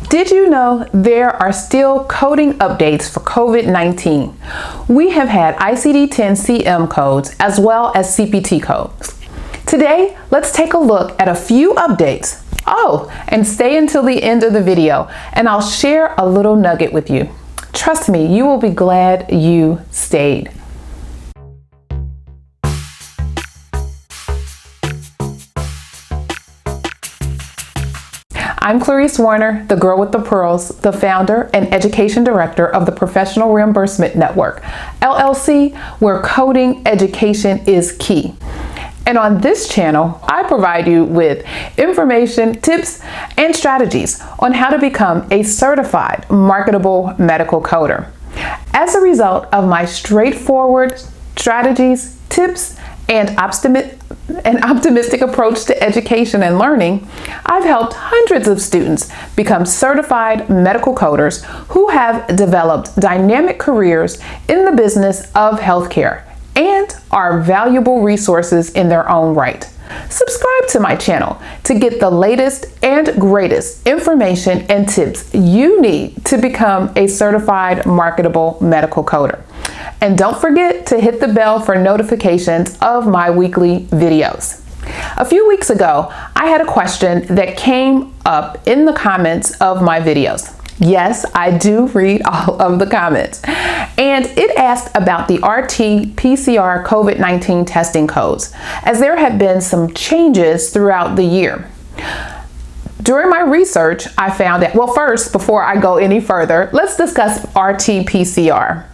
Did you know there are still coding updates for COVID-19? We have had ICD-10-CM codes as well as CPT codes. Today, let's take a look at a few updates. Oh, and stay until the end of the video and I'll share a little nugget with you. Trust me, you will be glad you stayed. I'm Clarice Warner, the girl with the pearls, the founder and education director of the Professional Reimbursement Network, LLC, where coding education is key. And on this channel, I provide you with information, tips, and strategies on how to become a certified marketable medical coder. As a result of my straightforward strategies, tips, and optimistic approach to education and learning, I've helped hundreds of students become certified medical coders who have developed dynamic careers in the business of healthcare and are valuable resources in their own right. Subscribe to my channel to get the latest and greatest information and tips you need to become a certified marketable medical coder. And don't forget to hit the bell for notifications of my weekly videos. A few weeks ago, I had a question that came up in the comments of my videos. Yes, I do read all of the comments. And it asked about the RT-PCR COVID-19 testing codes, as there have been some changes throughout the year. During my research, I found that, well, first, before I go any further, let's discuss RT-PCR.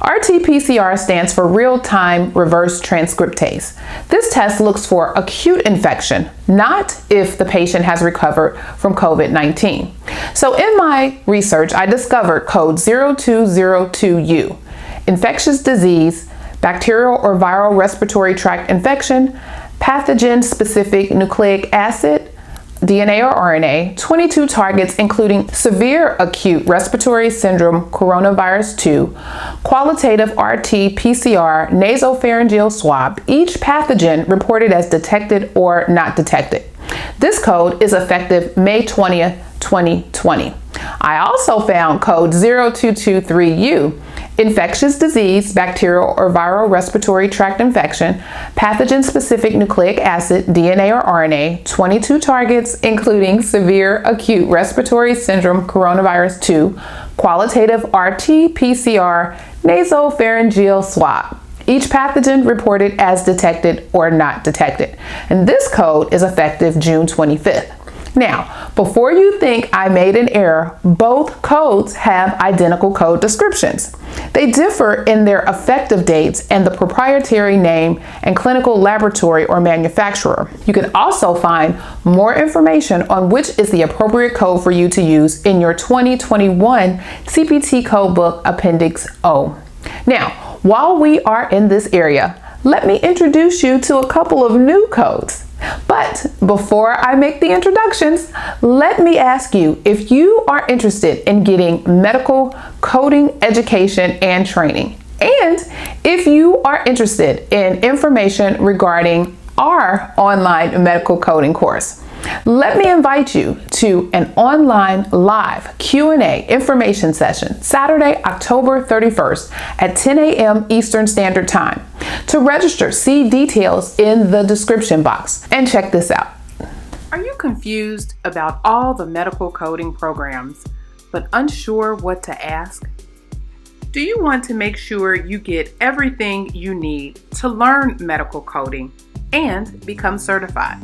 RT-PCR stands for real-time reverse transcriptase. This test looks for acute infection, not if the patient has recovered from COVID-19. So in my research, I discovered code 0202U, infectious disease, bacterial or viral respiratory tract infection, pathogen-specific nucleic acid, DNA or RNA, 22 targets including severe acute respiratory syndrome coronavirus 2, qualitative RT-PCR nasopharyngeal swab, each pathogen reported as detected or not detected. This code is effective May 20th, 2020. I also found code 0223U, infectious disease, bacterial or viral respiratory tract infection, pathogen-specific nucleic acid, DNA or RNA, 22 targets including severe acute respiratory syndrome coronavirus 2, qualitative RT-PCR nasopharyngeal swab. Each pathogen reported as detected or not detected. And this code is effective June 25th. Now, before you think I made an error, both codes have identical code descriptions. They differ in their effective dates and the proprietary name and clinical laboratory or manufacturer. You can also find more information on which is the appropriate code for you to use in your 2021 CPT code book Appendix O. Now, while we are in this area, let me introduce you to a couple of new codes. But before I make the introductions, let me ask you if you are interested in getting medical coding education and training, and if you are interested in information regarding our online medical coding course. Let me invite you to an online live Q&A information session Saturday, October 31st at 10 a.m. Eastern Standard Time. To register, see details in the description box. And check this out. Are you confused about all the medical coding programs, but unsure what to ask? Do you want to make sure you get everything you need to learn medical coding and become certified?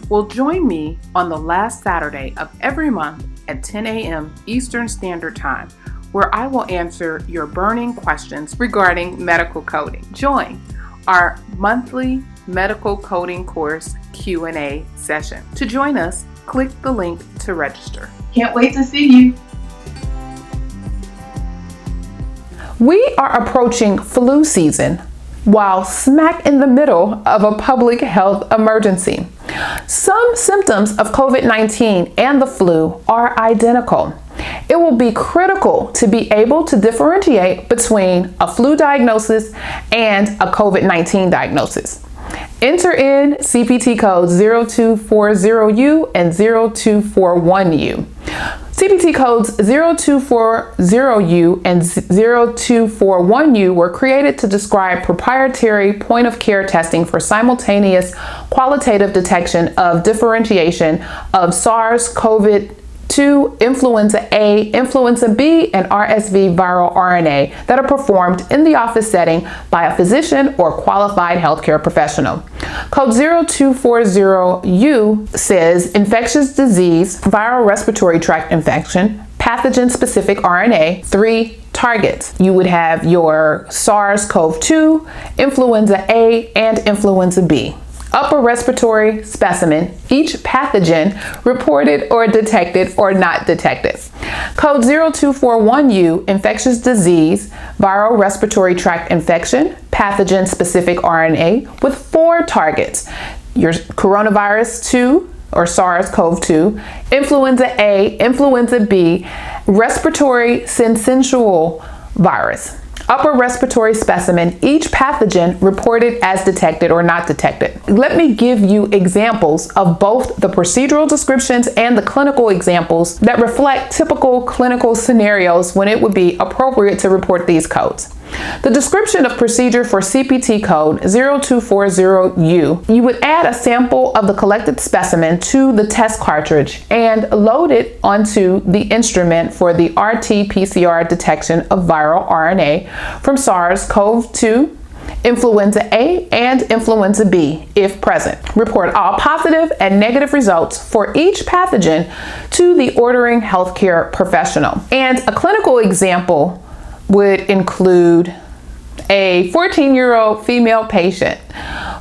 Well, join me on the last Saturday of every month at 10 a.m. Eastern Standard Time, where I will answer your burning questions regarding medical coding. Join our monthly medical coding course Q&A session. To join us, click the link to register. Can't wait to see you. We are approaching flu season while smack in the middle of a public health emergency. Some symptoms of COVID-19 and the flu are identical. It will be critical to be able to differentiate between a flu diagnosis and a COVID-19 diagnosis. Enter in CPT codes 0240U and 0241U. CPT codes 0240U and 0241U were created to describe proprietary point-of-care testing for simultaneous qualitative detection of differentiation of SARS-CoV-2, influenza A, influenza B, and RSV viral RNA that are performed in the office setting by a physician or qualified healthcare professional. Code 0240U says infectious disease, viral respiratory tract infection, pathogen-specific RNA, 3 targets. You would have your SARS-CoV-2, influenza A, and influenza B. Upper respiratory specimen, each pathogen reported or detected or not detected. Code 0241U, infectious disease, viral respiratory tract infection, pathogen-specific RNA with 4 targets. Your coronavirus 2 or SARS-CoV-2, influenza A, influenza B, respiratory syncytial virus. Upper respiratory specimen, each pathogen reported as detected or not detected. Let me give you examples of both the procedural descriptions and the clinical examples that reflect typical clinical scenarios when it would be appropriate to report these codes. The description of procedure for CPT code 0240U, you would add a sample of the collected specimen to the test cartridge and load it onto the instrument for the RT-PCR detection of viral RNA from SARS-CoV-2, influenza A, and influenza B, if present. Report all positive and negative results for each pathogen to the ordering healthcare professional. And a clinical example would include a 14-year-old female patient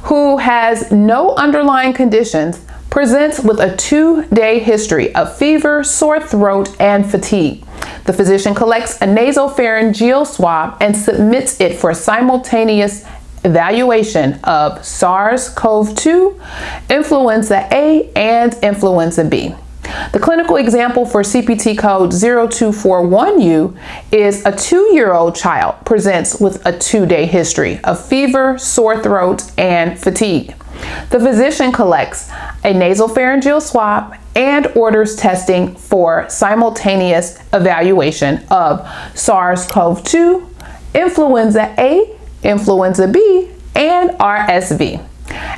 who has no underlying conditions, presents with a 2-day history of fever, sore throat, and fatigue. The physician collects a nasopharyngeal swab and submits it for simultaneous evaluation of SARS-CoV-2, influenza A, and influenza B. The clinical example for CPT code 0241U is a 2-year-old child presents with a 2-day history of fever, sore throat, and fatigue. The physician collects a nasopharyngeal swab and orders testing for simultaneous evaluation of SARS-CoV-2, influenza A, influenza B, and RSV.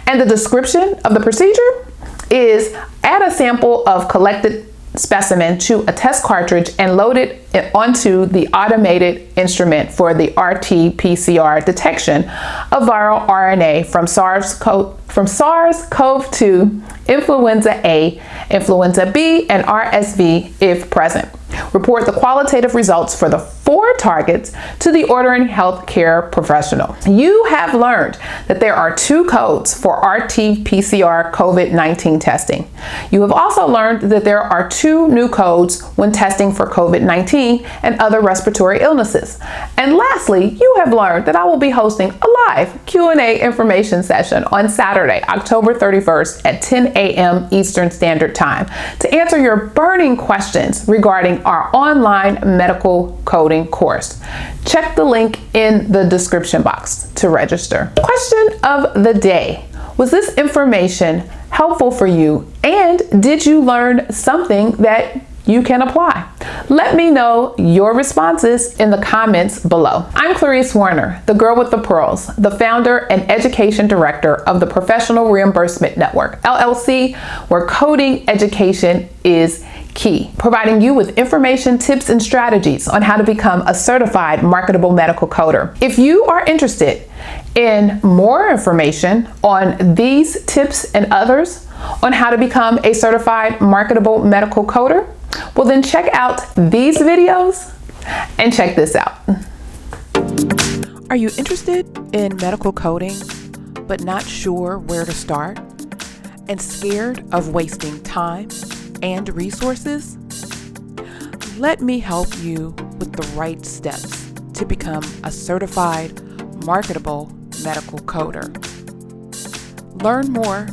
And the description of the procedure is add a sample of collected specimen to a test cartridge and load it onto the automated instrument for the RT-PCR detection of viral RNA from SARS-CoV-2, influenza A, influenza B, and RSV if present. Report the qualitative results for the 4 targets to the ordering healthcare professional. You have learned that there are 2 codes for RT-PCR COVID-19 testing. You have also learned that there are 2 new codes when testing for COVID-19 and other respiratory illnesses. And lastly, you have learned that I will be hosting a live Q&A information session on Saturday, October 31st at 10 a.m. Eastern Standard Time to answer your burning questions regarding our online medical coding course. Check the link in the description box to register. Question of the day: was this information helpful for you, and did you learn something that you can apply? Let me know your responses in the comments below. I'm Clarice Warner, the girl with the pearls, the founder and education director of the Professional Reimbursement Network, LLC, where coding education is key, providing you with information, tips, and strategies on how to become a certified marketable medical coder. If you are interested in more information on these tips and others on how to become a certified marketable medical coder, well then check out these videos and check this out. Are you interested in medical coding but not sure where to start and scared of wasting time and resources? Let me help you with the right steps to become a certified marketable medical coder. Learn more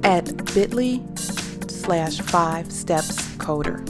at bit.ly/5stepscoder.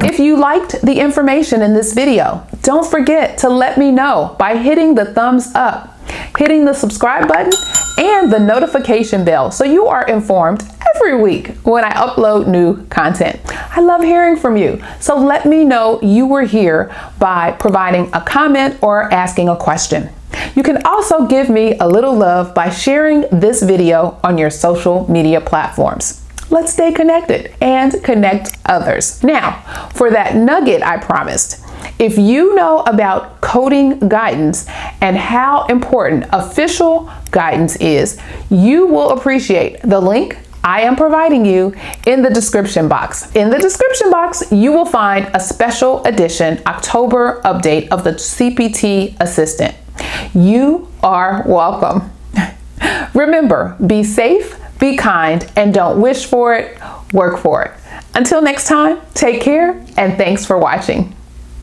If you liked the information in this video, don't forget to let me know by hitting the thumbs up, hitting the subscribe button, and the notification bell so you are informed every week when I upload new content. I love hearing from you, so let me know you were here by providing a comment or asking a question. You can also give me a little love by sharing this video on your social media platforms. Let's stay connected and connect others. Now, for that nugget I promised, if you know about coding guidance and how important official guidance is, you will appreciate the link I am providing you in the description box. In the description box, you will find a special edition October update of the CPT Assistant. You are welcome. Remember, be safe, be kind, and don't wish for it, work for it. Until next time, take care and thanks for watching.